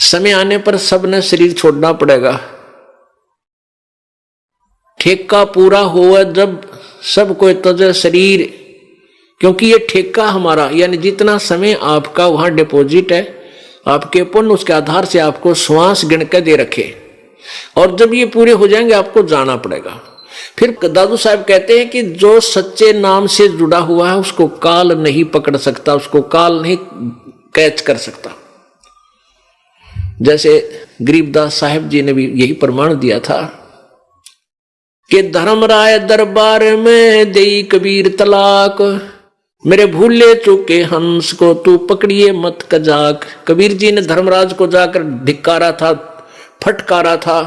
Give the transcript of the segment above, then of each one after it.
समय आने पर सबने शरीर छोड़ना पड़ेगा। ठेका पूरा हुआ जब सब कोई तजे शरीर, क्योंकि ये ठेका हमारा, यानी जितना समय आपका वहां डिपॉजिट है, आपके पुण्य उसके आधार से आपको श्वास गिन के दे रखे, और जब ये पूरे हो जाएंगे आपको जाना पड़ेगा। फिर दादू साहब कहते हैं कि जो सच्चे नाम से जुड़ा हुआ है उसको काल नहीं पकड़ सकता, उसको काल नहीं कैच कर सकता। जैसे गरीबदास साहब जी ने भी यही प्रमाण दिया था कि धर्मराय दरबार में देई कबीर तलाक, मेरे भूले चूके हंस को तू पकड़िए मत कजाक। कबीर जी ने धर्मराज को जाकर धिक्कारा था, फटकारा था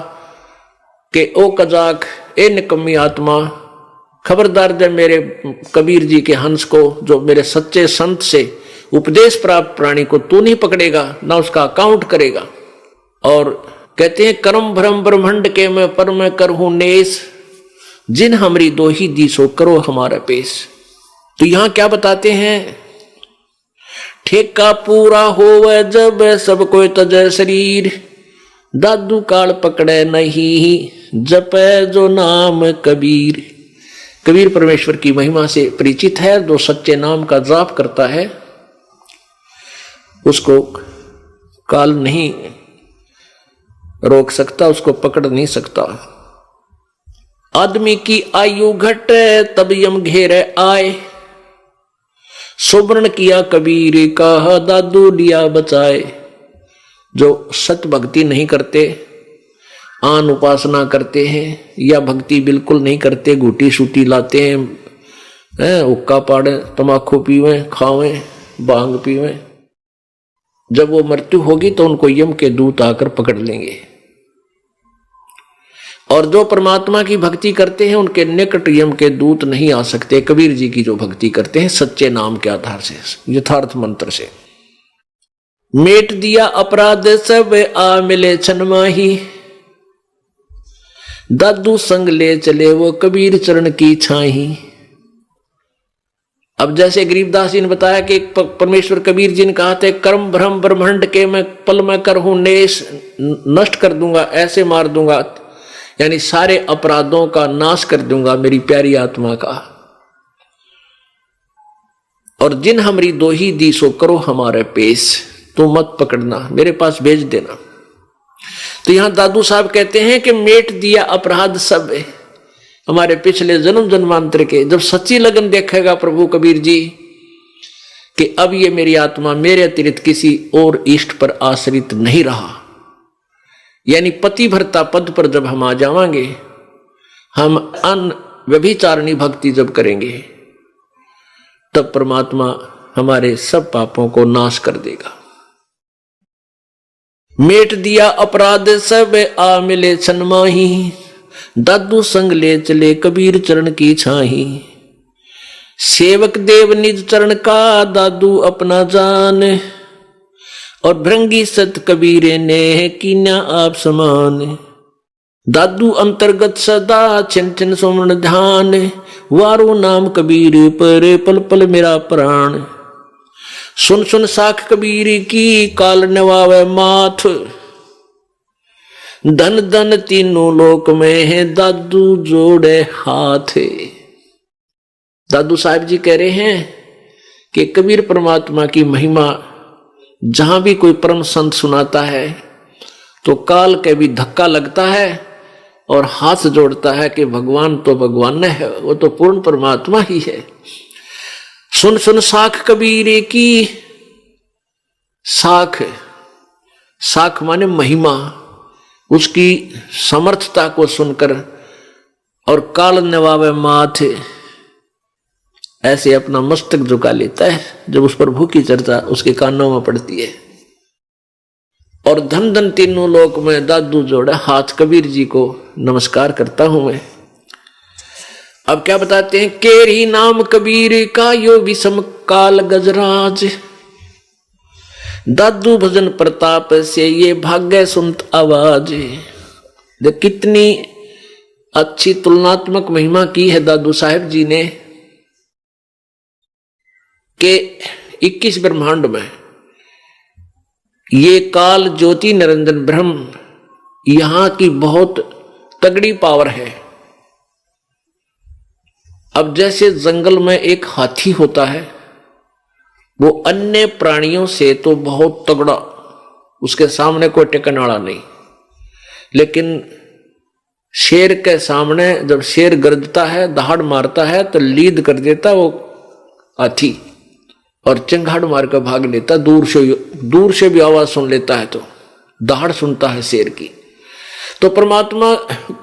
कि ओ कजाक, ए निकम्मी आत्मा, खबरदार जब मेरे कबीर जी के हंस को, जो मेरे सच्चे संत से उपदेश प्राप्त प्राणी को तू नहीं पकड़ेगा, ना उसका अकाउंट करेगा। और कहते हैं कर्म भ्रम ब्रह्मंड के मैं पर मैं करहूं नेस, जिन हमरी दोही दी सो करो हमारा पेश। तो यहां क्या बताते हैं, ठेका पूरा होवे जब सब कोई तजे शरीर, दादू काल पकड़े नहीं जपे जो नाम कबीर। कबीर परमेश्वर की महिमा से परिचित है, जो सच्चे नाम का जाप करता है उसको काल नहीं रोक सकता, उसको पकड़ नहीं सकता। आदमी की आयु घटे तब यम घेरे आए, सुवर्ण किया कबीर का दादू लिया बचाए। जो सत भक्ति नहीं करते, आन उपासना करते हैं, या भक्ति बिल्कुल नहीं करते, घूटी सूटी लाते हैं, हुक्का पाड़े, तमाकू पीवे, खावे, भांग पीवे, जब वो मृत्यु होगी तो उनको यम के दूत आकर पकड़ लेंगे। और जो परमात्मा की भक्ति करते हैं उनके निकट यम के दूत नहीं आ सकते। कबीर जी की जो भक्ति करते हैं सच्चे नाम के आधार से, यथार्थ मंत्र से। मेट दिया अपराध सब आ मिले छन माही, दादू संग ले चले वो कबीर चरण की छाही। अब जैसे गरीबदास जी ने बताया कि परमेश्वर कबीर जी ने कहा थे, कर्म भ्रम ब्रह्मंड के मैं पल में करहूं नेश, नष्ट कर दूंगा, ऐसे मार दूंगा, यानी सारे अपराधों का नाश कर दूंगा मेरी प्यारी आत्मा का। और जिन हमरी दोही दी सो करो हमारे पेश, तू मत पकड़ना, मेरे पास भेज देना। तो यहां दादू साहब कहते हैं कि मेट दिया अपराध सब है हमारे पिछले जन्म जन्मांतर के। जब सच्ची लगन देखेगा प्रभु कबीर जी कि अब ये मेरी आत्मा मेरे अतिरिक्त किसी और इष्ट पर आश्रित नहीं रहा, यानी पतिव्रता पद पर जब हम आ जावांगे, हम अन व्यभिचारिणी भक्ति जब करेंगे, तब परमात्मा हमारे सब पापों को नाश कर देगा। मेट दिया अपराध सब आ मिले छन माही, दादू संग ले चले कबीर चरण की छाही। सेवक देव निज चरण का दादू अपना जान, और भृंगी सत कबीरे ने कीन्या आप समान। दादू अंतर्गत सदा छिन छिन सुमन ध्यान, वारो नाम कबीर पर पल पल मेरा प्राण। सुन सुन साख कबीर की काल नवावे माथ, धन धन तीनों लोक में है दादू जोड़े हाथ। दादू साहब जी कह रहे हैं कि कबीर परमात्मा की महिमा जहां भी कोई परम संत सुनाता है तो काल के भी धक्का लगता है और हाथ जोड़ता है कि भगवान तो भगवान है, वो तो पूर्ण परमात्मा ही है। सुन सुन साख कबीर की, साख, साख माने महिमा, उसकी समर्थता को सुनकर, और काल नवावे माथे, ऐसे अपना मस्तक झुका लेता है जब उस प्रभु की चर्चा उसके कानों में पड़ती है। और धन धन तीनों लोक में दादू जोड़ा हाथ, कबीर जी को नमस्कार करता हूं मैं। अब क्या बताते हैं, केरी नाम कबीर का यो विषम काल गजराज, दादू भजन प्रताप से ये भाग्य सुनत आवाज। कितनी अच्छी तुलनात्मक महिमा की है दादू साहेब जी ने कि 21 ब्रह्मांड में ये काल ज्योति निरंजन ब्रह्म यहां की बहुत तगड़ी पावर है। अब जैसे जंगल में एक हाथी होता है, वो अन्य प्राणियों से तो बहुत तगड़ा, उसके सामने कोई टिकने वाला नहीं, लेकिन शेर के सामने जब शेर गरजता है, दहाड़ मारता है तो लीद कर देता वो हाथी और चिंगाड़ मार कर भाग लेता। दूर से भी आवाज सुन लेता है तो दहाड़ सुनता है शेर की। तो परमात्मा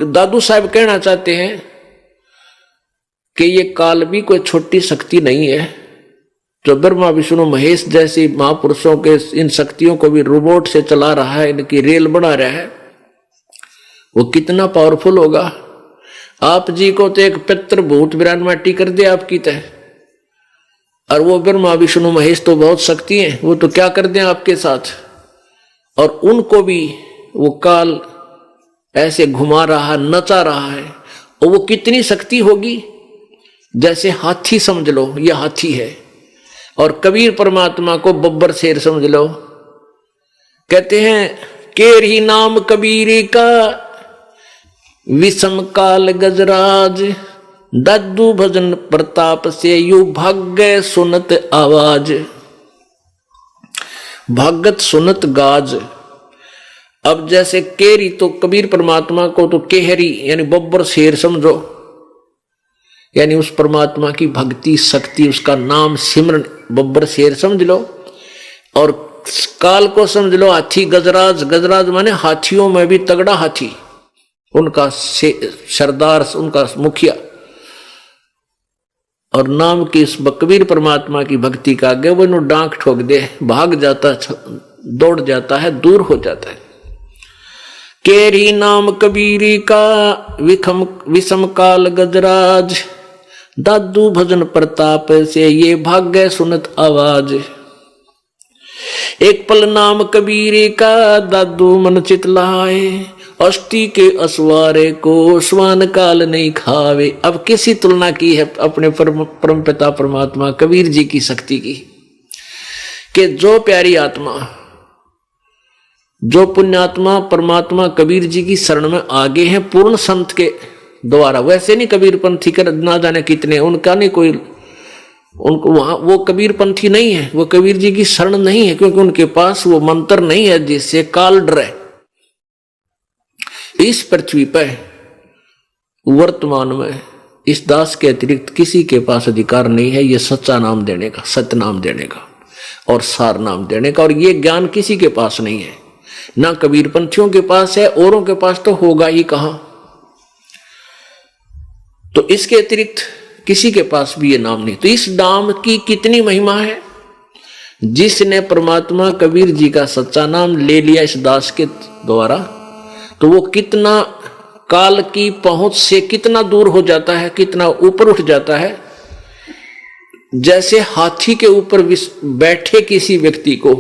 दादू साहब कहना चाहते हैं कि ये काल भी कोई छोटी शक्ति नहीं है। जो ब्रह्मा विष्णु महेश जैसी महापुरुषों के इन शक्तियों को भी रोबोट से चला रहा है, इनकी रेल बना रहा है, वो कितना पावरफुल होगा। आप जी को तो एक पित्र भूत विरान माटी कर दे आपकी तय, और वो ब्रह्मा विष्णु महेश तो बहुत शक्ति है, वो तो क्या कर दें आपके साथ। और उनको भी वो काल ऐसे घुमा रहा, नचा रहा है, और वो कितनी शक्ति होगी। जैसे हाथी समझ लो, ये हाथी है, और कबीर परमात्मा को बब्बर शेर समझ लो। कहते हैं केरी नाम कबीरी का विषम काल गजराज, दादू भजन प्रताप से यू भाग्य सुनत आवाज, भागत सुनत गाज। अब जैसे केरी तो कबीर परमात्मा को तो केहरी यानी बब्बर शेर समझो, यानी उस परमात्मा की भक्ति शक्ति, उसका नाम सिमरन बब्बर शेर समझ लो। और काल को समझ लो हाथी गजराज। गजराज माने हाथियों में भी तगड़ा हाथी, उनका सरदार, उनका मुखिया। और नाम की इस कबीर परमात्मा की भक्ति का आगे वो इन्हों डांक ठोक दे, भाग जाता, दौड़ जाता है, दूर हो जाता है। केरी नाम कबीरी का विषम काल गजराज, दादू भजन प्रताप से ये भाग्य सुनत आवाज। एक पल नाम कबीरे का दादू मन चित लाए, अष्टि के असवारे को स्वान काल नहीं खावे। अब किसी तुलना की है अपने परम पिता परमात्मा कबीर जी की शक्ति की, कि जो प्यारी आत्मा, जो पुण्यात्मा परमात्मा कबीर जी की शरण में आगे हैं पूर्ण संत के द्वारा। वैसे नहीं कबीर पंथी कर ना जाने कितने, उनका नहीं कोई, उनको वहां वो कबीर पंथी नहीं है, वो कबीर जी की शरण नहीं है, क्योंकि उनके पास वो मंत्र नहीं है जिससे काल डरे। इस पृथ्वी पर वर्तमान में इस दास के अतिरिक्त किसी के पास अधिकार नहीं है ये सच्चा नाम देने का, सत्य नाम देने का और सार नाम देने का। और ये ज्ञान किसी के पास नहीं है, ना कबीर पंथियों के पास है, औरों के पास तो होगा ही कहां। तो इसके अतिरिक्त किसी के पास भी ये नाम नहीं। तो इस नाम की कितनी महिमा है। जिसने परमात्मा कबीर जी का सच्चा नाम ले लिया इस दास के द्वारा, तो वो कितना काल की पहुंच से कितना दूर हो जाता है, कितना ऊपर उठ जाता है। जैसे हाथी के ऊपर बैठे किसी व्यक्ति को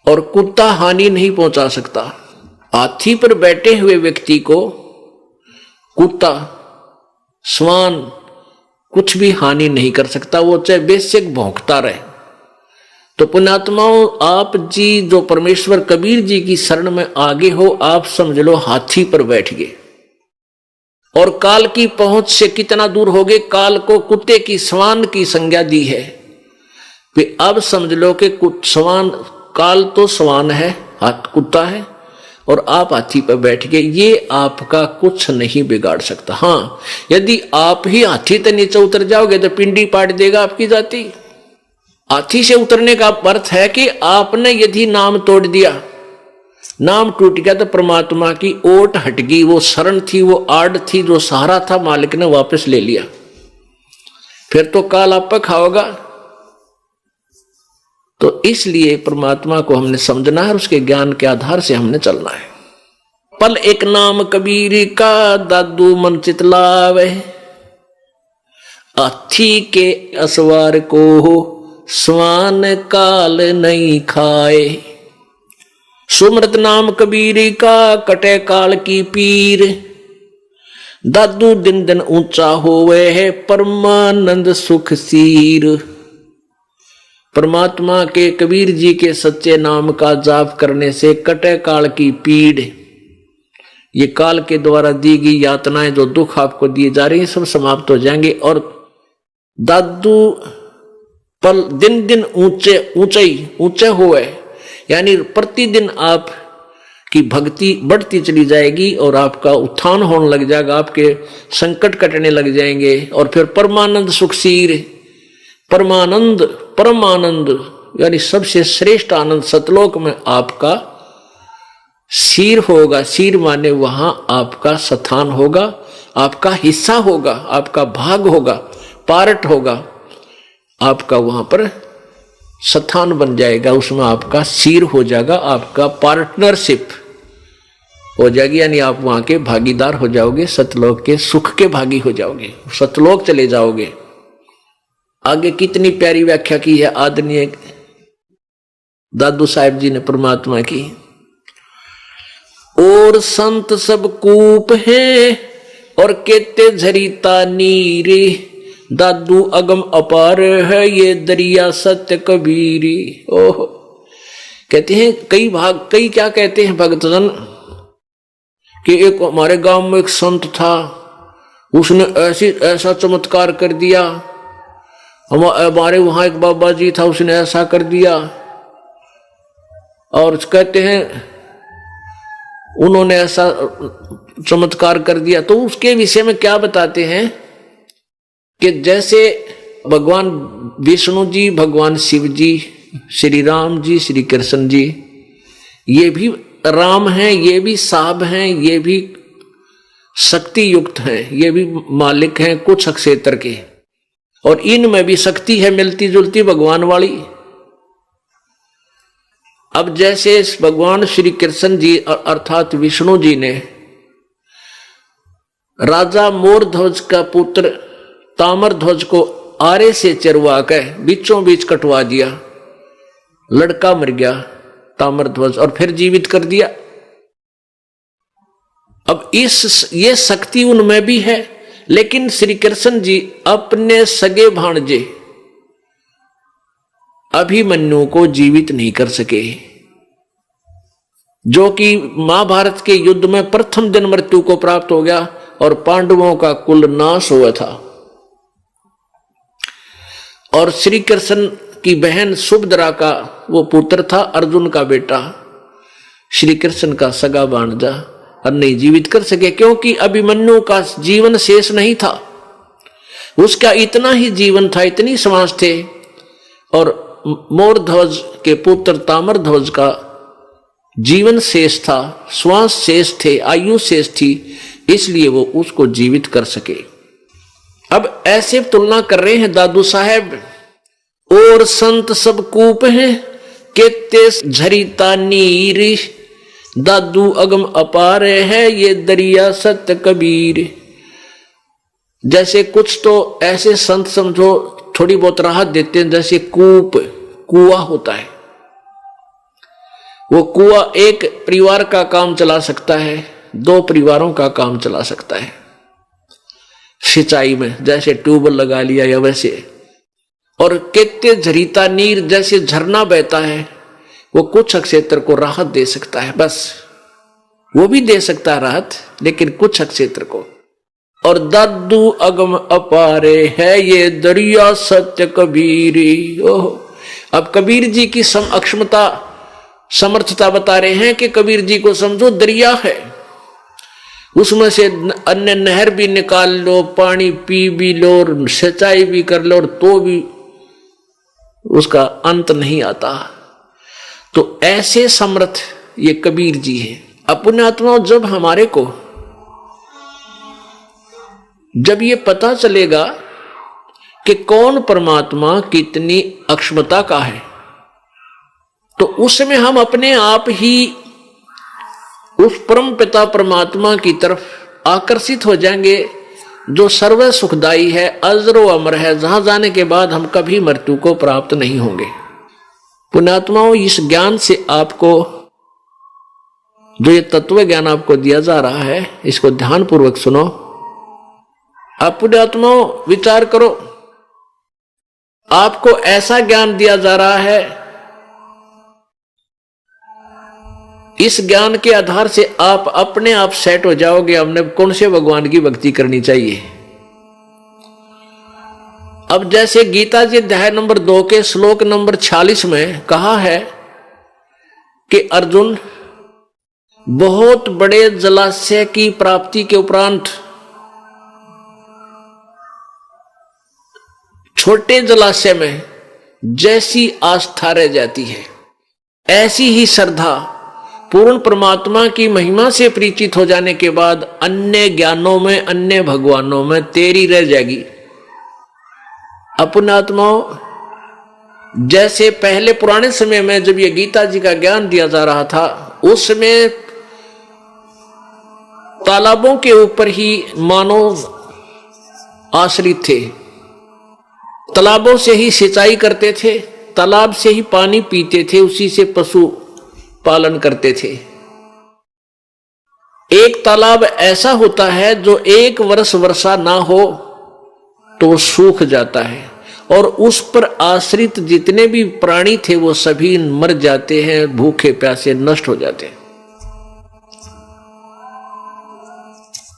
और कुत्ता हानि नहीं पहुंचा सकता, हाथी पर बैठे हुए व्यक्ति को कुत्ता श्वान कुछ भी हानि नहीं कर सकता, वो चाहे बेशक भौंकता रहे। तो पुण्यात्माओं, आप जी जो परमेश्वर कबीर जी की शरण में आगे हो, आप समझ लो हाथी पर बैठ गए और काल की पहुंच से कितना दूर हो गए। काल को कुत्ते की श्वान की संज्ञा दी है, फिर अब समझ लो कि श्वान, काल तो श्वान है, कुत्ता है, और आप हाथी पर बैठ गए। ये आपका कुछ नहीं बिगाड़ सकता। हाँ, यदि आप ही हाथी से नीचे उतर जाओगे तो पिंडी पाट देगा आपकी जाति। हाथी से उतरने का अर्थ है कि आपने यदि नाम तोड़ दिया, नाम टूट गया, तो परमात्मा की ओट हट गई, वो शरण थी, वो आड़ थी, जो सहारा था, मालिक ने वापस ले लिया। फिर तो काल आप पर खाओगा। तो इसलिए परमात्मा को हमने समझना है और उसके ज्ञान के आधार से हमने चलना है। पल एक नाम कबीर का दादू मन चित लावे, हाथी के असवार को स्वान काल नहीं खाए। सुमरत नाम कबीर का कटे काल की पीर, दादू दिन दिन ऊंचा होवे है परमानंद सुख सीर। परमात्मा के कबीर जी के सच्चे नाम का जाप करने से कटे काल की पीड़, ये काल के द्वारा दी गई यातनाएं, जो दुख आपको दिए जा रहे हैं, सब समाप्त हो जाएंगे। और दादू पल दिन दिन ऊंचे हुए, यानी प्रतिदिन आप की भक्ति बढ़ती चली जाएगी और आपका उत्थान होने लग जाएगा, आपके संकट कटने लग जाएंगे। और फिर परमानंद सुखसीर, परमानंद यानी सबसे श्रेष्ठ आनंद सतलोक में आपका सीर होगा। सीर माने वहां आपका स्थान होगा, आपका हिस्सा होगा, आपका भाग होगा, पार्ट होगा, आपका वहां पर स्थान बन जाएगा, उसमें आपका सीर हो जाएगा, आपका पार्टनरशिप हो जाएगी, यानी आप वहां के भागीदार हो जाओगे, सतलोक के सुख के भागी हो जाओगे, सतलोक चले जाओगे। आगे कितनी प्यारी व्याख्या की है आदरणीय दादू साहिब जी ने परमात्मा की। और संत सब कूप है और केते झरीता नीरे, दादू अगम अपार है ये दरिया सत्य कबीरी। ओह, कहते हैं कई क्या कहते हैं भक्तजन कि एक हमारे गांव में एक संत था, उसने ऐसा चमत्कार कर दिया, हमारे वहां एक बाबा जी था, उसने ऐसा कर दिया। और कहते हैं उन्होंने ऐसा चमत्कार कर दिया। तो उसके विषय में क्या बताते हैं कि जैसे भगवान विष्णु जी, भगवान शिव जी, श्री राम जी, श्री कृष्ण जी, ये भी राम हैं, ये भी साहब हैं, ये भी शक्ति युक्त हैं, ये भी मालिक हैं कुछ क्षेत्र के, और इनमें भी शक्ति है मिलती जुलती भगवान वाली। अब जैसे भगवान श्री कृष्ण जी अर्थात विष्णु जी ने राजा मोरध्वज का पुत्र ताम्रध्वज को आरे से चरवा कर बीचों बीच कटवा दिया, लड़का मर गया ताम्रध्वज, और फिर जीवित कर दिया। अब ये शक्ति उनमें भी है, लेकिन श्री कृष्ण जी अपने सगे भाणजे अभिमन्यु को जीवित नहीं कर सके, जो कि महाभारत के युद्ध में प्रथम दिन मृत्यु को प्राप्त हो गया और पांडवों का कुल नाश हुआ था। और श्री कृष्ण की बहन सुभद्रा का वो पुत्र था, अर्जुन का बेटा, श्री कृष्ण का सगा भाणजा, और नहीं जीवित कर सके, क्योंकि अभिमन्यु का जीवन शेष नहीं था, उसका इतना ही जीवन था, इतनी श्वास थे, और मोरध्वज के पुत्र ताम्रध्वज का जीवन शेष था, श्वास शेष थे, आयु शेष थी, इसलिए वो उसको जीवित कर सके। अब ऐसे तुलना कर रहे हैं दादू साहेब। और संत सब कूप हैं केते झरीता नीर, दादू अगम अपार है ये दरिया सत्य कबीर। जैसे कुछ तो ऐसे संत समझो थोड़ी बहुत राहत देते हैं, जैसे कुआ होता है, वो कुआ एक परिवार का काम चला सकता है, 2 परिवारों का काम चला सकता है सिंचाई में, जैसे ट्यूबवेल लगा लिया या वैसे। और केते झरीता नीर, जैसे झरना बहता है, वो कुछ क्षेत्र को राहत दे सकता है, बस वो भी दे सकता है राहत, लेकिन कुछ क्षेत्र को। और दादू अगम अपारे है ये दरिया सत्य कबीरी। ओह, अब कबीर जी की अक्षमता समर्थता बता रहे हैं कि कबीर जी को समझो दरिया है, उसमें से अन्य नहर भी निकाल लो, पानी पी भी लो, सिंचाई भी कर लो, और तो भी उसका अंत नहीं आता। तो ऐसे समर्थ ये कबीर जी है। अपने आत्मा जब ये पता चलेगा कि कौन परमात्मा कितनी अक्षमता का है, तो उसमें हम अपने आप ही उस परम पिता परमात्मा की तरफ आकर्षित हो जाएंगे, जो सर्व सुखदाई है, अजरो अमर है, जहां जाने के बाद हम कभी मृत्यु को प्राप्त नहीं होंगे। पुण्यात्माओं, इस ज्ञान से आपको जो ये तत्व ज्ञान आपको दिया जा रहा है, इसको ध्यान पूर्वक सुनो। आप पुण्यात्माओं विचार करो, आपको ऐसा ज्ञान दिया जा रहा है, इस ज्ञान के आधार से आप अपने आप सेट हो जाओगे। हमने कौन से भगवान की भक्ति करनी चाहिए। अब जैसे गीता जी अध्याय नंबर 2 के श्लोक नंबर 46 में कहा है कि अर्जुन, बहुत बड़े जलाशय की प्राप्ति के उपरांत छोटे जलाशय में जैसी आस्था रह जाती है, ऐसी ही श्रद्धा पूर्ण परमात्मा की महिमा से परिचित हो जाने के बाद अन्य ज्ञानों में, अन्य भगवानों में तेरी रह जाएगी। अपने आत्माओं, जैसे पहले पुराने समय में जब ये गीता जी का ज्ञान दिया जा रहा था, उस समय तालाबों के ऊपर ही मानव आश्रित थे, तालाबों से ही सिंचाई करते थे, तालाब से ही पानी पीते थे, उसी से पशु पालन करते थे। एक तालाब ऐसा होता है जो एक वर्ष वर्षा ना हो तो सूख जाता है, और उस पर आश्रित जितने भी प्राणी थे वो सभी मर जाते हैं, भूखे प्यासे नष्ट हो जाते हैं।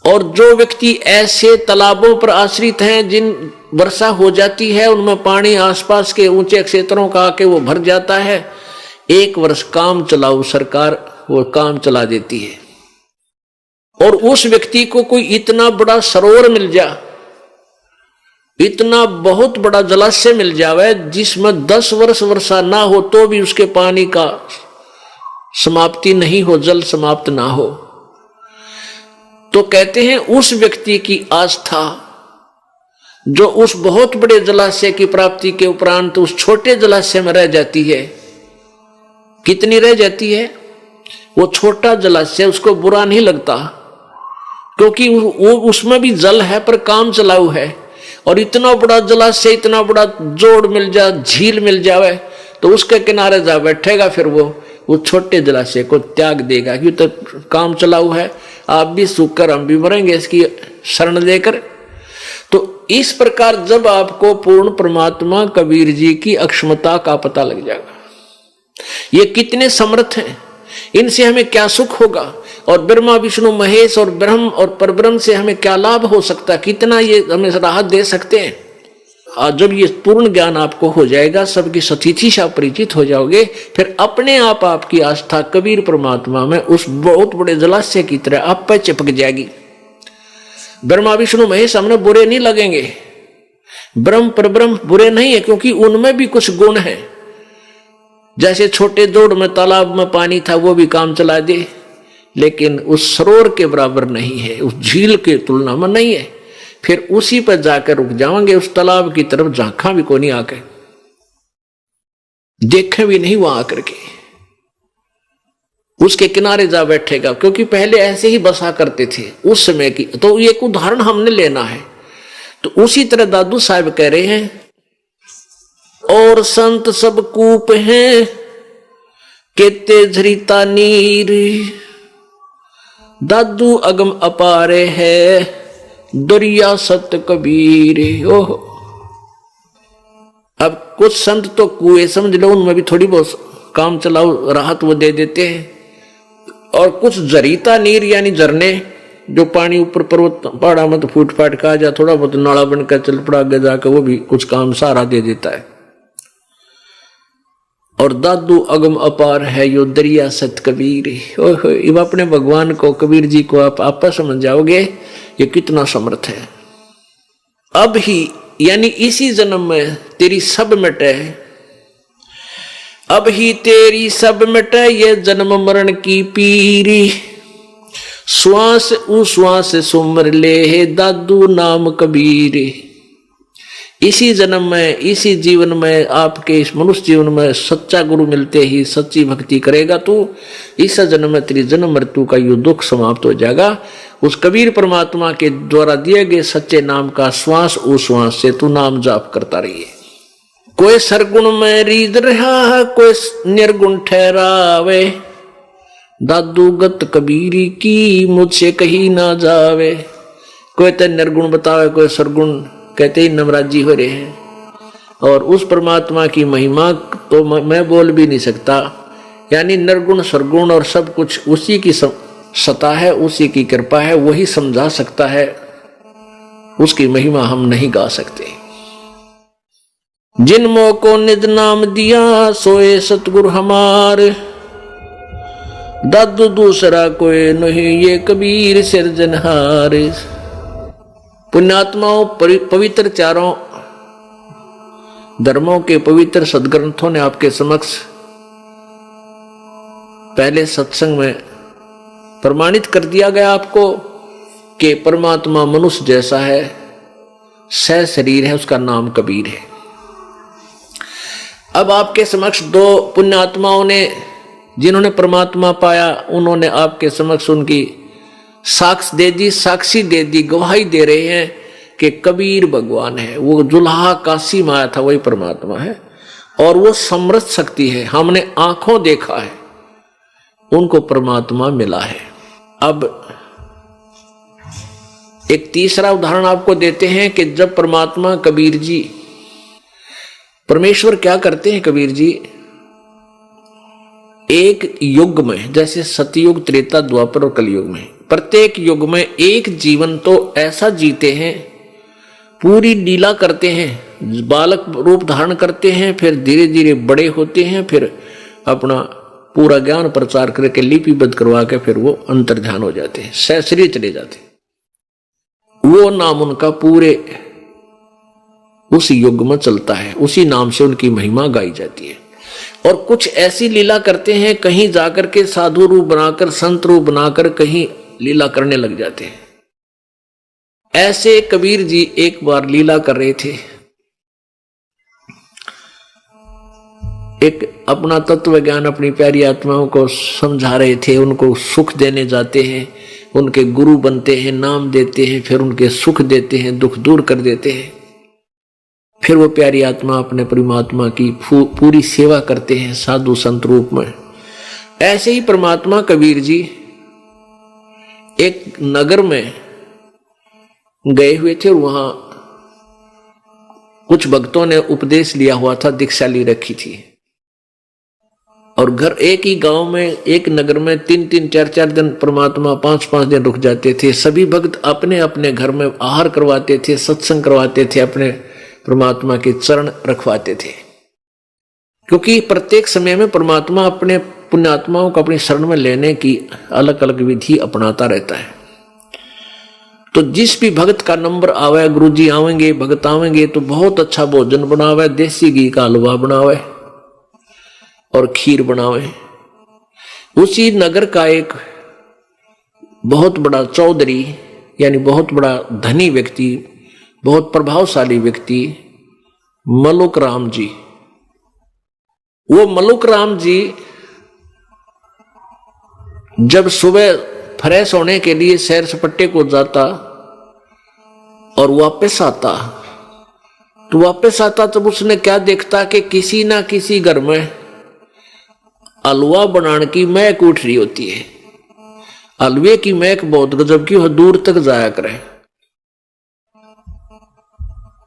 और जो व्यक्ति ऐसे तालाबों पर आश्रित हैं, जिन वर्षा हो जाती है, उनमें पानी आसपास के ऊंचे क्षेत्रों का आके वो भर जाता है, एक वर्ष काम चलाओ सरकार वो काम चला देती है। और उस व्यक्ति को कोई इतना बड़ा सरोवर मिल जा, इतना बहुत बड़ा जलाशय मिल जावे जिसमें 10 वर्ष वर्षा ना हो तो भी उसके पानी का समाप्ति नहीं हो, जल समाप्त ना हो, तो कहते हैं उस व्यक्ति की आस्था जो उस बहुत बड़े जलाशय की प्राप्ति के उपरांत उस छोटे जलाशय में रह जाती है, कितनी रह जाती है? वो छोटा जलाशय उसको बुरा नहीं लगता, क्योंकि वो उसमें भी जल है पर काम चलाऊ है। और इतना बड़ा जलाशय, इतना बड़ा जोड़ मिल जा, झील मिल जावे तो उसके किनारे जा बैठेगा, फिर वो छोटे जलाशय को त्याग देगा, क्यों तो काम चलाऊ है। आप भी सूखकर हम भी मरेंगे इसकी शरण लेकर। तो इस प्रकार जब आपको पूर्ण परमात्मा कबीर जी की अक्षमता का पता लग जाएगा, ये कितने समर्थ हैं, इनसे हमें क्या सुख होगा, और ब्रह्मा विष्णु महेश और ब्रह्म और परब्रह्म से हमें क्या लाभ हो सकता, कितना ये हमें राहत दे सकते हैं। और जब ये पूर्ण ज्ञान आपको हो जाएगा, सबकी सतिथि से आप परिचित हो जाओगे, फिर अपने आप आपकी आस्था कबीर परमात्मा में उस बहुत बड़े जलाशय की तरह आप पे चिपक जाएगी। ब्रह्मा विष्णु महेश हमने बुरे नहीं लगेंगे, ब्रह्म परब्रह्म बुरे नहीं है, क्योंकि उनमें भी कुछ गुण है। जैसे छोटे जोड़ में तालाब में पानी था, वो भी काम चला दे, लेकिन उस सरोवर के बराबर नहीं है, उस झील के तुलना में नहीं है। फिर उसी पर जाकर रुक जाएंगे, उस तालाब की तरफ झांका भी को नहीं, आकर देखें भी नहीं वहां आकर के, उसके किनारे जा बैठेगा, क्योंकि पहले ऐसे ही बसा करते थे उस समय की। तो एक उदाहरण हमने लेना है। तो उसी तरह दादू साहब कह रहे हैं, और संत सब कूप हैं केते झरीता नीर, दादू अगम अपारे है दरिया सत कबीर। ओह, अब कुछ संत तो कुएं समझ लो, उनमें भी थोड़ी बहुत काम चलाओ राहत वो दे देते हैं, और कुछ जरीता नीर यानी झरने, जो पानी ऊपर पर्वत पहाड़ा में तो फूट फाट का आ जा, थोड़ा बहुत नाला बनकर चल पड़ा आगे जाकर, वो भी कुछ काम सहारा दे देता है। और दादू अगम अपार है यो दरिया सत कबीर। ओहो, अब अपने भगवान को, कबीर जी को आप आपस समझ जाओगे ये कितना समर्थ है। अब ही यानी इसी जन्म में तेरी सब मिटे, अब ही तेरी सब मिटे ये जन्म मरण की पीरी, श्वास उश्वास सुमर ले दादू नाम कबीर। इसी जन्म में, इसी जीवन में, आपके इस मनुष्य जीवन में सच्चा गुरु मिलते ही सच्ची भक्ति करेगा तू, इस जन्म में तेरी जन्म मृत्यु का यो दुख समाप्त हो जाएगा। उस कबीर परमात्मा के द्वारा दिए गए सच्चे नाम का श्वास उश्वास से तू नाम जाप करता रहिए। कोई सरगुण में रीझ रहा, कोई निर्गुण ठहरावे, दादू गत कबीरी की मुझसे कहीं ना जावे। कोई तो निर्गुण बतावे, कोई सरगुण, कहते ही नमराजी हो रहे हैं, और उस परमात्मा की महिमा तो मैं बोल भी नहीं सकता। यानी निर्गुण सरगुण और सब कुछ उसी की सत्ता है, उसी की कृपा है, वही समझा सकता है। उसकी महिमा हम नहीं गा सकते। जिन मोह को निज नाम दिया सोए सतगुरु हमारे, दादू दूसरा कोई नहीं ये कबीर सिरजनहार। पुण्यात्माओं, पवित्र चारों धर्मों के पवित्र सदग्रंथों ने आपके समक्ष पहले सत्संग में प्रमाणित कर दिया गया आपको कि परमात्मा मनुष्य जैसा है, सह शरीर है, उसका नाम कबीर है। अब आपके समक्ष दो पुण्यात्माओं ने, जिन्होंने परमात्मा पाया, उन्होंने आपके समक्ष उनकी साक्ष दे दी, साक्षी दे दी, गवाही दे रहे हैं कि कबीर भगवान है। वो जुल्हा काशी में आया था, वही परमात्मा है और वो समृद्ध शक्ति है। हमने आंखों देखा है, उनको परमात्मा मिला है। अब एक तीसरा उदाहरण आपको देते हैं कि जब परमात्मा कबीर जी, परमेश्वर क्या करते हैं कबीर जी, एक युग में, जैसे सतयुग, त्रेता, द्वापर और कलयुग में, प्रत्येक युग में एक जीवन तो ऐसा जीते हैं, पूरी लीला करते हैं, बालक रूप धारण करते हैं, फिर धीरे धीरे बड़े होते हैं, फिर अपना पूरा ज्ञान प्रचार करके लिपिबद्ध करवा के फिर वो अंतर्ध्यान हो जाते हैं, सहस्री चले जाते हैं। वो नाम उनका पूरे उस युग में चलता है, उसी नाम से उनकी महिमा गाई जाती है। और कुछ ऐसी लीला करते हैं, कहीं जाकर के साधु रूप बनाकर, संत रूप बनाकर कहीं लीला करने लग जाते हैं। ऐसे कबीर जी एक बार लीला कर रहे थे, एक अपना तत्व ज्ञान अपनी प्यारी आत्माओं को समझा रहे थे, उनको सुख देने जाते हैं, उनके गुरु बनते हैं, नाम देते हैं, फिर उनके सुख देते हैं, दुख दूर कर देते हैं। फिर वो प्यारी आत्मा अपने परमात्मा की पूरी सेवा करते हैं साधु संत रूप में। ऐसे ही परमात्मा कबीर जी एक नगर में गए हुए थे और वहां कुछ भक्तों ने उपदेश लिया हुआ था, दीक्षा ली रखी थी, और घर एक ही गांव में, एक नगर में 3-3, 4-4 दिन परमात्मा 5-5 दिन रुक जाते थे। सभी भक्त अपने अपने घर में आहार करवाते थे, सत्संग करवाते थे, अपने परमात्मा के चरण रखवाते थे, क्योंकि प्रत्येक समय में परमात्मा अपने पुण्यात्माओं को अपनी शरण में लेने की अलग अलग विधि अपनाता रहता है। तो जिस भी भक्त का नंबर आवे, गुरुजी आवेंगे, भक्त आवेंगे तो बहुत अच्छा भोजन बनावे, देसी घी का हलवा बनावे और खीर बनावे। उसी नगर का एक बहुत बड़ा चौधरी, यानी बहुत बड़ा धनी व्यक्ति, बहुत प्रभावशाली व्यक्ति, मलुक राम जी, वो मलुक राम जी जब सुबह फ्रेश होने के लिए सैर सपट्टे को जाता और वापस आता, तो वापस आता तब उसने क्या देखता कि किसी ना किसी घर में हलवा बनाने की महक उठ रही होती है। हलवे की महक बहुत गजब की, वह दूर तक जाया करे।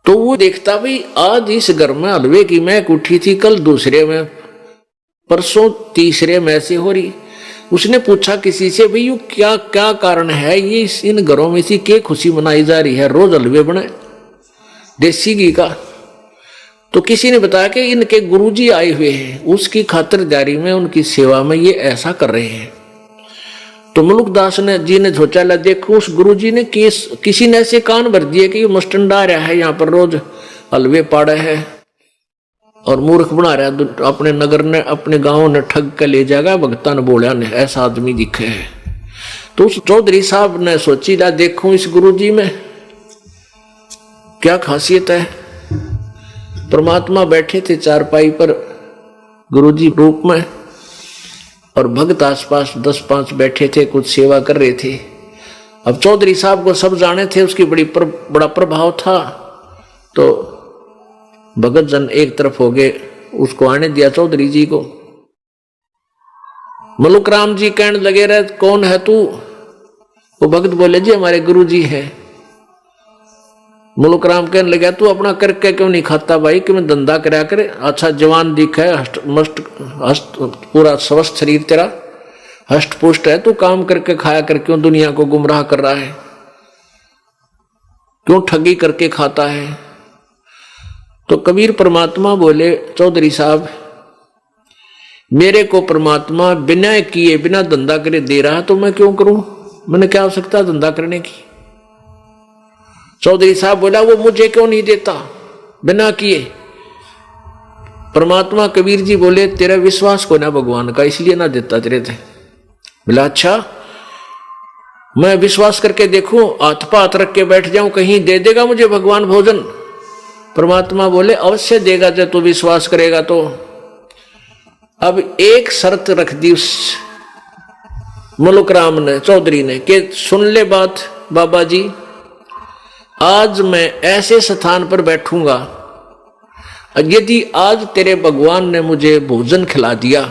तो वो देखता भाई आज इस घर में हलवे की महक उठी थी, कल दूसरे में, परसों तीसरे में ऐसे हो रही। उसने पूछा किसी से, भाई ये क्या क्या कारण है, ये इन घरों में इसी के खुशी मनाई जा रही है, रोज हलवे बने देसी घी का। तो किसी ने बताया कि इनके गुरुजी आए हुए हैं, उसकी खातिरदारी में, उनकी सेवा में ये ऐसा कर रहे हैं। तो मलुकदास ने जी ने सोचा, ला देखो उस गुरुजी ने किसी ने ऐसे कान भर दिए कि ये मस्टंडा रहा है, यहाँ पर रोज हलवे पाड़ा है और मूर्ख बना रहा है अपने नगर ने, अपने गांव ने ठग के ले जाएगा। भगता ने बोला ने ऐसा आदमी दिखे है। तो उस चौधरी साहब ने सोची, ला देखो इस गुरुजी में क्या खासियत है। परमात्मा बैठे थे चारपाई पर गुरुजी रूप में, और भक्त आसपास 10-5 बैठे थे, कुछ सेवा कर रहे थे। अब चौधरी साहब को सब जाने थे, उसकी बड़ा प्रभाव था। तो भगत जन एक तरफ हो गए, उसको आने दिया चौधरी जी को। मलुक राम जी कहने लगे, रहे कौन है तू? वो भगत बोले, जी हमारे गुरु जी है। मुल्क राम कहने लगा तू अपना करके क्यों नहीं खाता भाई, कि मैं धंधा कराया करे, अच्छा जवान दिखा है, हस्त पूरा स्वस्थ शरीर तेरा, हष्ट पुष्ट है, तू काम करके खाया कर, क्यों दुनिया को गुमराह कर रहा है, क्यों ठगी करके खाता है। तो कबीर परमात्मा बोले चौधरी साहब मेरे को परमात्मा बिना किए बिना धंधा करे दे रहा है तो मैं क्यों करूं, मैंने क्या आवश्यकता धंधा करने की। चौधरी साहब बोला वो मुझे क्यों नहीं देता बिना किए। परमात्मा कबीर जी बोले तेरा विश्वास को ना भगवान का इसलिए ना देता तेरे थे। बोला अच्छा मैं विश्वास करके देखूं, हाथ पर हाथ रख के बैठ जाऊं, कहीं दे देगा मुझे भगवान भोजन। परमात्मा बोले अवश्य देगा जब तू विश्वास करेगा तो। अब एक शर्त रख दी उस मुल्क राम ने, चौधरी ने, कि सुन ले बात बाबा जी, आज मैं ऐसे स्थान पर बैठूंगा, यदि आज तेरे भगवान ने मुझे भोजन खिला दिया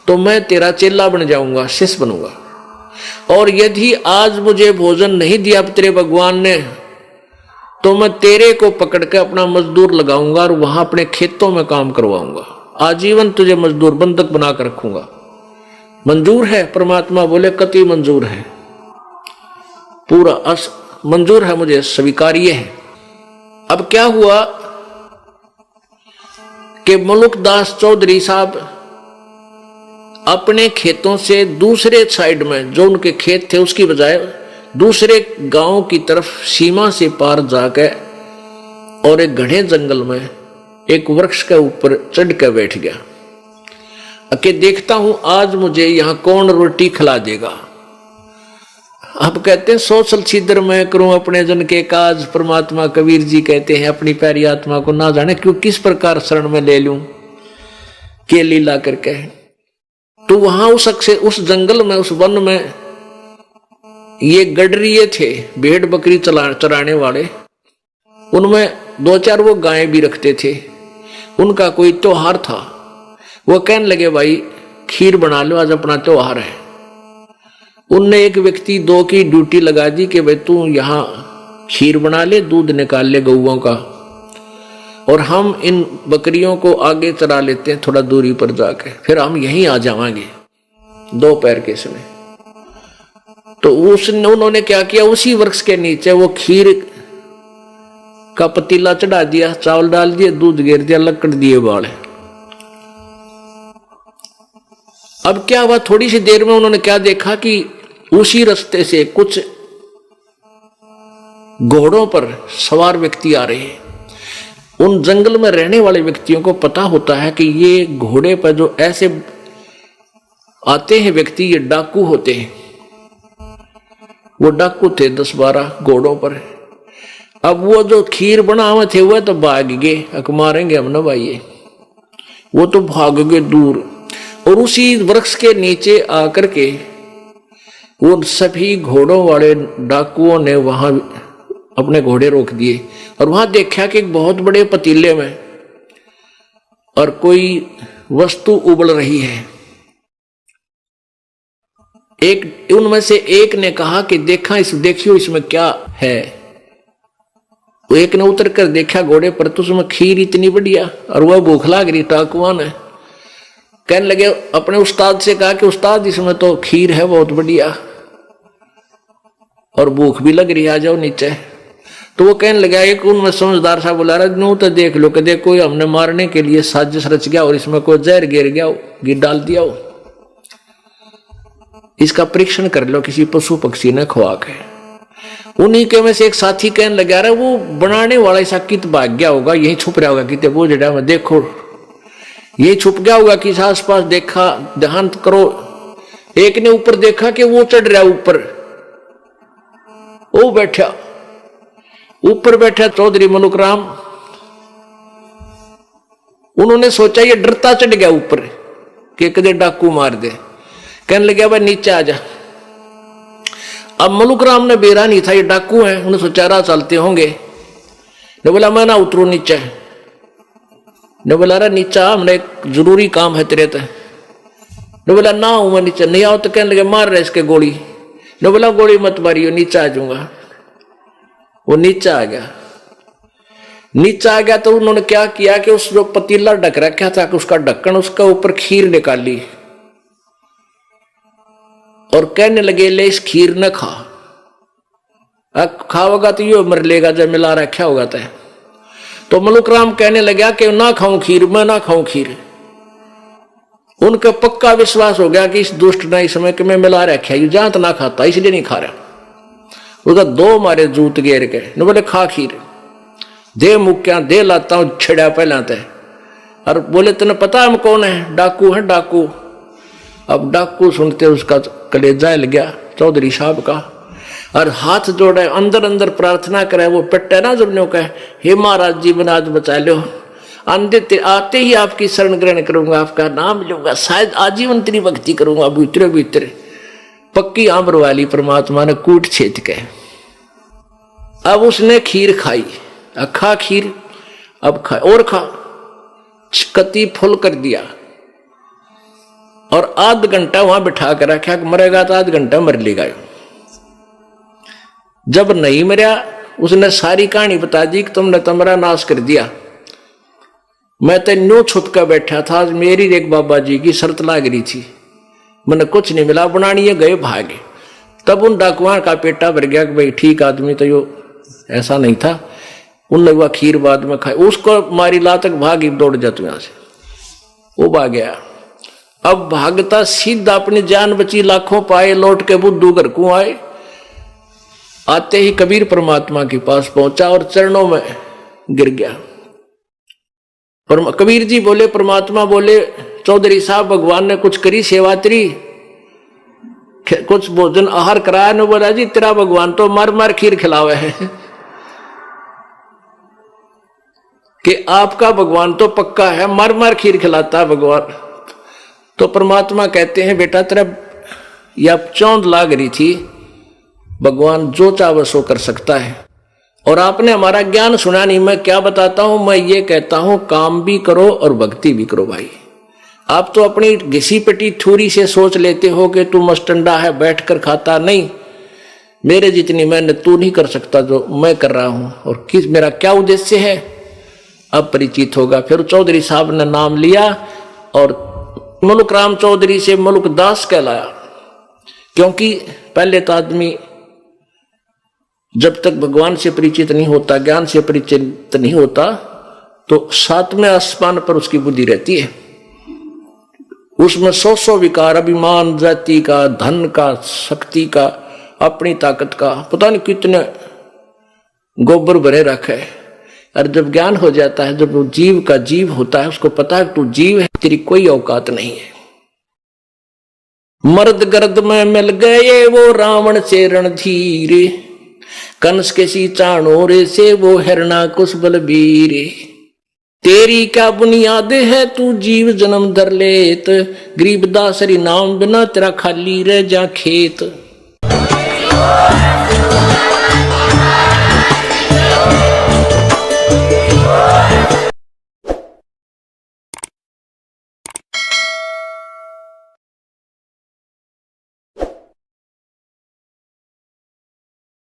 तो मैं तेरा चेला बन जाऊंगा, शिष्य बनूंगा, और यदि आज मुझे भोजन नहीं दिया तेरे भगवान ने तो मैं तेरे को पकड़ के अपना मजदूर लगाऊंगा और वहां अपने खेतों में काम करवाऊंगा, आजीवन तुझे मजदूर बंधक बना कर रखूंगा। मंजूर है? परमात्मा बोले कति मंजूर है, पूरा मंजूर है, मुझे स्वीकार्य है। अब क्या हुआ कि मुल्कदास चौधरी साहब अपने खेतों से दूसरे साइड में जो उनके खेत थे उसकी बजाय दूसरे गांव की तरफ सीमा से पार जाकर और एक घने जंगल में एक वृक्ष के ऊपर चढ़ कर बैठ गया कि देखता हूं आज मुझे यहां कौन रोटी खिला देगा। अब कहते हैं सोचल छिद्र मैं करूं अपने जन के काज, परमात्मा कबीर जी कहते हैं अपनी प्यारी आत्मा को ना जाने क्यों किस प्रकार शरण में ले लूं के लीला करके। तो वहां उस जंगल में उस वन में ये गडरिये थे, भेड़ बकरी चराने वाले, उनमें दो चार वो गायें भी रखते थे। उनका कोई त्योहार था, वो कहने लगे भाई खीर बना लो आज अपना त्योहार है। उनने एक व्यक्ति दो की ड्यूटी लगा दी कि भाई तू यहां खीर बना ले, दूध निकाल ले गौओं का, और हम इन बकरियों को आगे चरा लेते हैं थोड़ा दूरी पर जाके, फिर हम यहीं आ जाएंगे दोपहर के समय। तो उन्होंने क्या किया, उसी वृक्ष के नीचे वो खीर का पतीला चढ़ा दिया, चावल डाल दिए, दूध गिर दिया, लकड़ दिए बाल। अब क्या हुआ, थोड़ी सी देर में उन्होंने क्या देखा कि उसी रास्ते से कुछ घोड़ों पर सवार व्यक्ति आ रहे हैं। उन जंगल में रहने वाले व्यक्तियों को पता होता है कि ये घोड़े पर जो ऐसे आते हैं व्यक्ति ये डाकू होते हैं। वो डाकू थे 10-12 घोड़ों पर। अब वो जो खीर बनावे थे वह तो भाग गए, मारेंगे हम ना भाई, वो तो भाग गए दूर। और उसी वृक्ष के नीचे आकर के वो सभी घोड़ों वाले डाकुओं ने वहां अपने घोड़े रोक दिए और वहां देखा कि एक बहुत बड़े पतीले में और कोई वस्तु उबल रही है। एक उनमें से एक ने कहा कि देखियो इसमें क्या है। वो एक ने उतर कर देखा घोड़े पर तो उसमें खीर इतनी बढ़िया, और वह भूख लाग रही डाकुआ ने। कहने लगे अपने उस्ताद से कहा कि उस्ताद इसमें तो खीर है बहुत बढ़िया और भूख भी लग रही, आ जाओ नीचे। तो वो कहने लगा, एक उनमें समझदार सा बुला रहा नू तो देख लो कि देखो हमने मारने के लिए साजिश रच गया और इसमें कोई जहर गिर गया हो, गिर डाल दिया हो, इसका परीक्षण कर लो किसी पशु पक्षी ने खुआ के। उन्हीं के में से एक साथी कहने लगा रहा वो बनाने वाला ऐसा कित भाग गया होगा, यही छुप रहा होगा कितने वो जड़ा में, देखो यही छुप गया होगा किस आसपास, देखा ध्यान करो। एक ने ऊपर देखा कि वो चढ़ रहा ऊपर, वो बैठा ऊपर बैठा चौधरी मुल्क राम। उन्होंने सोचा ये डरता चढ़ गया ऊपर कि कदे डाकू मार दे। कहने लगे भाई नीचे आ जा। अब मुल्क राम ने बेरा नहीं था ये डाकू है, उन्हें सोचा रहा चलते होंगे। ने बोला मैं ना उतरू नीचे। ने बोला रहा नीचा हमने एक जरूरी काम है तेरे ते। ने बोला ना हूं मैं नीचे नहीं आओ। तो कहने लगे मार रहे इसके गोली। ने बोला गोली मत मारियो नीचे आ जाऊंगा। वो नीचे आ गया। नीचे आ गया तो उन्होंने क्या किया कि उस जो पतीला ढक रखा था उसका ढक्कन, उसका ऊपर खीर निकाली और कहने लगे ले इस खीर न खा, अब खाओगा तो यो मर लेगा जब मिला रखा होगा तो मलुक राम कहने लगा कि ना खाऊं खीर, मैं ना खाऊं खीर। उनका पक्का विश्वास हो गया कि इस दुष्ट ने इस समय कि मैं मिला रखा है, जात ना खाता इसलिए नहीं खा रहा। उसका दो मारे जूत गेर के न बोले खा खीर, दे मुक्या दे लाता हूं छिड़ा पहला तय। और बोले तेने पता हम कौन है? डाकू है डाकू। अब डाकू सुनते उसका कलेजा हिल गया चौधरी साहब का, और हाथ जोड़े अंदर अंदर प्रार्थना करे। वो पेटे ना जब कहे हे महाराज जी बना बचा लो, आते ही आपकी शरण ग्रहण करूंगा, आपका नाम लूंगा, शायद आजीवन तेरी भक्ति करूंगा। भीतरे भीतरे पक्की आम्र वाली परमात्मा ने कूट छेद के अब उसने खीर खाई। खा खीर, अब खा और खा, कति फुल कर दिया और आध घंटा वहां बिठा कर रखा। मरेगा तो आध घंटा मर लेगा। जब नहीं मरा उसने सारी कहानी बता दी कि तुमने तुम्हारा नाश कर दिया, मैं तो न्यू छुप कर बैठा था, मेरी एक बाबा जी की शर्त लाग रही थी, मैंने कुछ नहीं मिला बनानी है, गए भागे। तब उन डाकुआ का पेटा भर गया कि भाई ठीक आदमी तो यो ऐसा नहीं था। उनने वह खीर बाद में खाई, उसको मारी ला तक भागी दौड़ जाते यहां से, वो भाग गया। अब भागता सीधा अपनी जान बची, लाखों पाए, लौट के बुद्धू घर को आए। आते ही कबीर परमात्मा के पास पहुंचा और चरणों में गिर गया। कबीर जी बोले, परमात्मा बोले चौधरी साहब भगवान ने कुछ करी सेवा तेरी, कुछ भोजन आहार कराया? ने बोला जी तेरा भगवान तो मार मार खीर खिलावे है कि आपका भगवान तो पक्का है मार मार खीर खिलाता है भगवान। तो परमात्मा कहते हैं बेटा तेरा या चौंध लाग रही थी, भगवान जो चाहे सो कर सकता है। और आपने हमारा ज्ञान सुना नहीं, मैं क्या बताता हूं, मैं ये कहता हूं काम भी करो और भक्ति भी करो। भाई आप तो अपनी घिसी पिटी थूरी से सोच लेते हो कि तू मस्टंडा है बैठकर खाता, नहीं, मेरे जितनी मेहनत तू नहीं कर सकता जो मैं कर रहा हूं। और किस मेरा क्या उद्देश्य है अब परिचित होगा। फिर चौधरी साहब ने नाम लिया और मुल्क राम चौधरी से मुल्क दास कहलाया, क्योंकि पहले तो आदमी जब तक भगवान से परिचित नहीं होता, ज्ञान से परिचित नहीं होता, तो सातवें आसमान पर उसकी बुद्धि रहती है। उसमें सौ विकार, अभिमान, जाति का, धन का, शक्ति का, अपनी ताकत का, पता नहीं कितने गोबर भरे रखे। और जब ज्ञान हो जाता है, जब वो जीव का जीव होता है, उसको पता है तू जीव है, तेरी कोई औकात नहीं है। मर्द गर्द में मिल गए वो रावण से रणधीर, कंस के सी चाणोरे से वो हिरणाकुश बलबीर। तेरी क्या बुनियाद है तू जीव जन्म धर लेत, गरीबदास हरि नाम बिना तेरा खाली रह जा खेत।